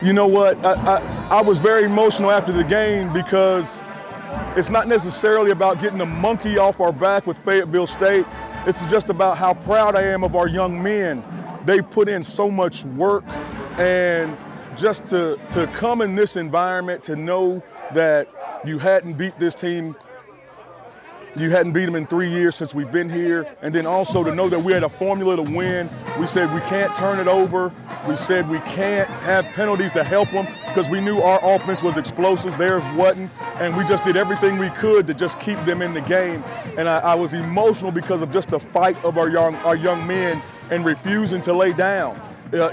You know what? I was very emotional after the game because it's not necessarily about getting the monkey off our back with Fayetteville State. It's just about how proud I am of our young men. They put in so much work, and just to come in this environment, to know that you hadn't beat this team, you hadn't beat them in 3 years since we've been here, and then also to know that we had a formula to win. We said we can't turn it over. We said we can't have penalties to help them because we knew our offense was explosive, theirs wasn't, and we just did everything we could to just keep them in the game. And I was emotional because of just the fight of our young men and refusing to lay down.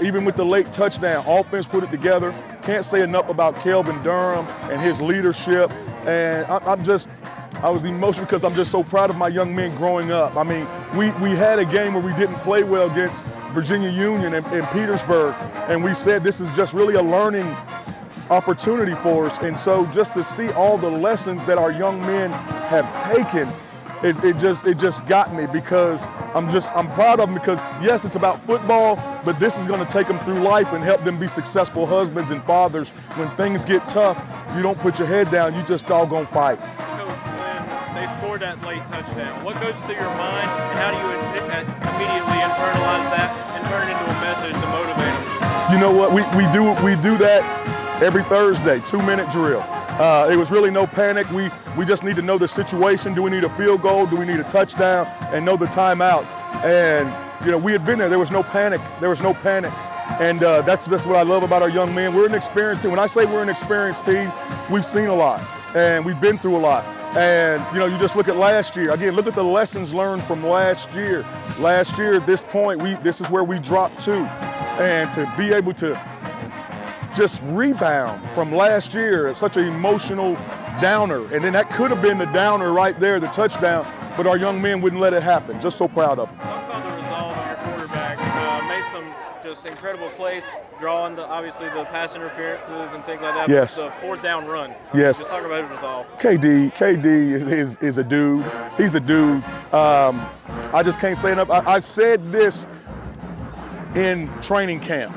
Even with the late touchdown, offense put it together. Can't say enough about Kelvin Durham and his leadership. And I was emotional because I'm just so proud of my young men growing up. I mean, we had a game where we didn't play well against Virginia Union in Petersburg, and we said this is just really a learning opportunity for us. And so just to see all the lessons that our young men have taken, it just got me, because I'm proud of them, because yes, it's about football, but this is going to take them through life and help them be successful husbands and fathers. When things get tough, you don't put your head down, you just all gonna fight. They scored that late touchdown. What goes through your mind, and how do you immediately internalize that and turn it into a message to motivate them? You know what? We do that every Thursday, 2-minute drill. It was really no panic. We just need to know the situation. Do we need a field goal? Do we need a touchdown? And know the timeouts. And you know, we had been there. There was no panic. And that's just what I love about our young men. We're an experienced team. When I say we're an experienced team, we've seen a lot and we've been through a lot. And you know, you just look at last year. Again, look at the lessons learned from last year. Last year at this point, this is where we dropped to. And to be able to just rebound from last year, such an emotional downer. And then that could have been the downer right there, the touchdown, but our young men wouldn't let it happen. Just so proud of them. Talk about the resolve of your quarterback. Made some just incrediable plays, drawing obviously the pass interferences and things like that. Yes. The 4th down run. Yes. Just talk about his resolve. KD is a dude. He's a dude. I just can't say enough. I said this in training camp,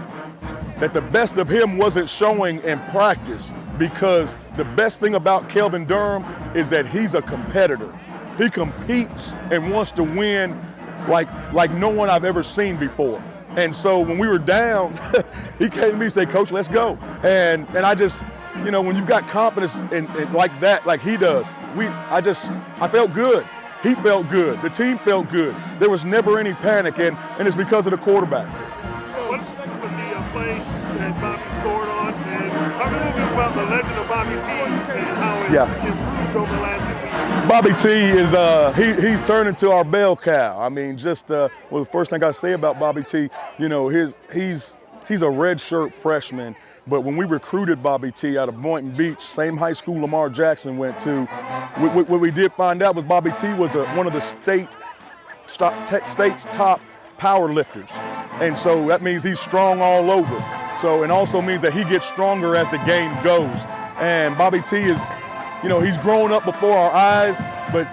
that the best of him wasn't showing in practice, because the best thing about Kelvin Durham is that he's a competitor. He competes and wants to win like no one I've ever seen before. And so when we were down, he came to me and said, "Coach, let's go." And I just, you know, when you've got confidence in like that, like he does, I felt good. He felt good. The team felt good. There was never any panic, and it's because of the quarterback. What's the play that Bobby scored on? And talk a little bit about the legend of Bobby T and how it's improved over the last few weeks. Bobby T is he's turned into our bell cow. I mean, just the first thing I say about Bobby T, you know, he's a redshirt freshman. But when we recruited Bobby T out of Boynton Beach, same high school Lamar Jackson went to, what we did find out was Bobby T was one of the state's top power lifters. And so that means he's strong all over. So, and also means that he gets stronger as the game goes. And Bobby T is, you know, he's grown up before our eyes, but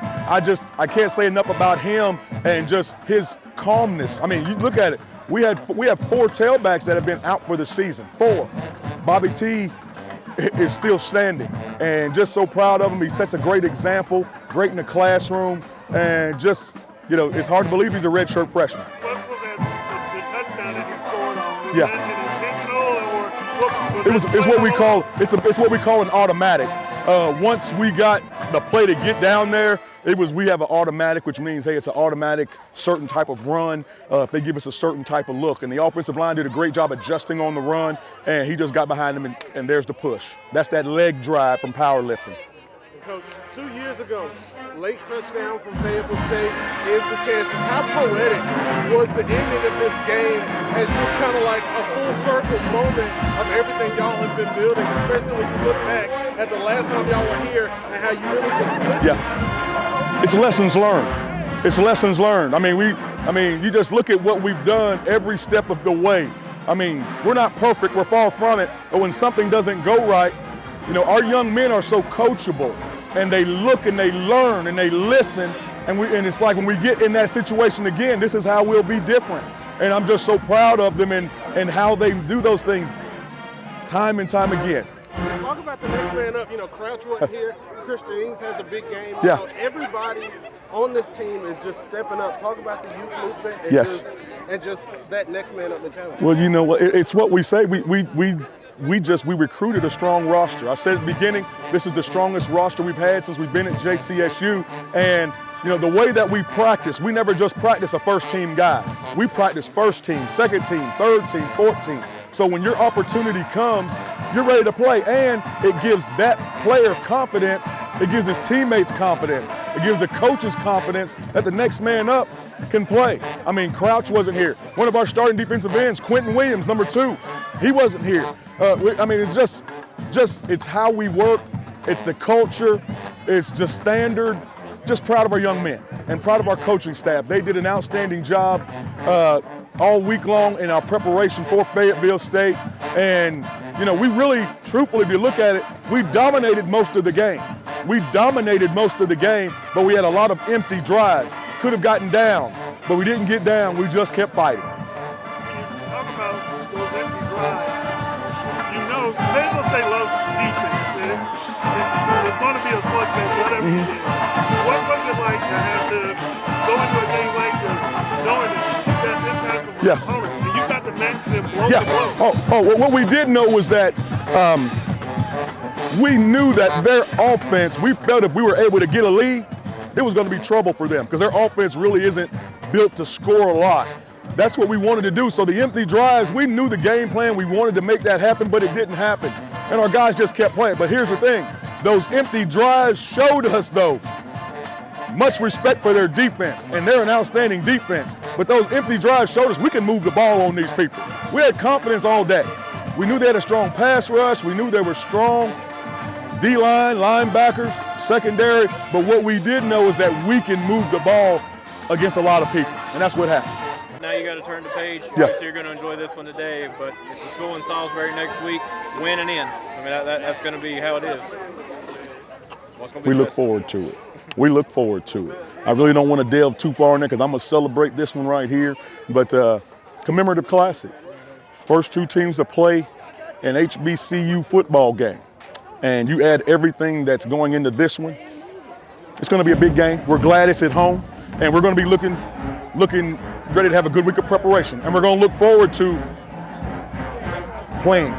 I can't say enough about him and just his calmness. I mean, you look at it, we have 4 tailbacks that have been out for the season, 4. Bobby T is still standing, and just so proud of him. He sets a great example, great in the classroom, and just, you know, it's hard to believe he's a redshirt freshman. What was that, the touchdown that he scored on? Was Yeah. that intentional, or what was it's what we call an automatic. Once we got the play to get down there, we have an automatic, which means, hey, it's an automatic certain type of run. If they give us a certain type of look, and the offensive line did a great job adjusting on the run, and he just got behind him, and there's the push. That's that leg drive from powerlifting. Coach, 2 years ago, late touchdown from Fayetteville State. Here's the chances. How poetic was the ending of this game as just kind of like a full circle moment of everything y'all have been building, especially when you look back at the last time y'all were here and how you really just flipped. Yeah, it's lessons learned. It's lessons learned. I mean, you just look at what we've done every step of the way. I mean, we're not perfect, we're far from it, but when something doesn't go right, you know, our young men are so coachable, and they look and they learn and they listen, and it's like when we get in that situation again, this is how we'll be different. And I'm just so proud of them and how they do those things. time and time again. Talk about the next man up. You know, Crouch wasn't here. Christian Ings has a big game. Yeah. You know, everybody on this team is just stepping up. Talk about the youth movement and, Yes. just that next man up mentality. Well, you know what? It's what we say. We recruited a strong roster. I said at the beginning, this is the strongest roster we've had since we've been at JCSU. And you know, the way that we practice, we never just practice a first team guy. We practice first team, second team, third team, fourth team. So when your opportunity comes, you're ready to play, and it gives that player confidence. It gives his teammates confidence. It gives the coaches confidence that the next man up can play. I mean, Crouch wasn't here. One of our starting defensive ends, Quentin Williams, number 2, he wasn't here. I mean, it's just it's how we work. It's the culture. It's just standard. Just proud of our young men and proud of our coaching staff. They did an outstanding job all week long in our preparation for Fayetteville State. And, you know, we really, truthfully, if you look at it, we dominated most of the game. We dominated most of the game, but we had a lot of empty drives. Could have gotten down, but we didn't get down. We just kept fighting. Talk about those empty drives. You know, Fayetteville State loves defense. It's going to be a slugfest, whatever you did. What was it like to have to go into a game like this, knowing that this happened with Yeah. opponents, and you got to match them blow Yeah. to blow? Well, what we did know was that we knew that their offense, we felt if we were able to get a lead, it was going to be trouble for them because their offense really isn't built to score a lot. That's what we wanted to do. So the empty drives, we knew the game plan. We wanted to make that happen, but it didn't happen. And our guys just kept playing. But here's the thing. Those empty drives showed us, though, much respect for their defense, and they're an outstanding defense. But those empty drives showed us we can move the ball on these people. We had confidence all day. We knew they had a strong pass rush. We knew they were strong D-line, linebackers, secondary. But what we did know is that we can move the ball against a lot of people, and that's what happened. Now you got to turn the page. Yeah. Obviously, you're going to enjoy this one today, but it's the school in Salisbury next week. Win and in. I mean, that's going to be how it is. What's going to be We the look best? forward to it. We look forward to it. I really don't want to delve too far in there because I'm going to celebrate this one right here. But commemorative classic. First 2 teams to play an HBCU football game. And you add everything that's going into this one. It's going to be a big game. We're glad it's at home. And we're going to be looking ready to have a good week of preparation. And we're going to look forward to playing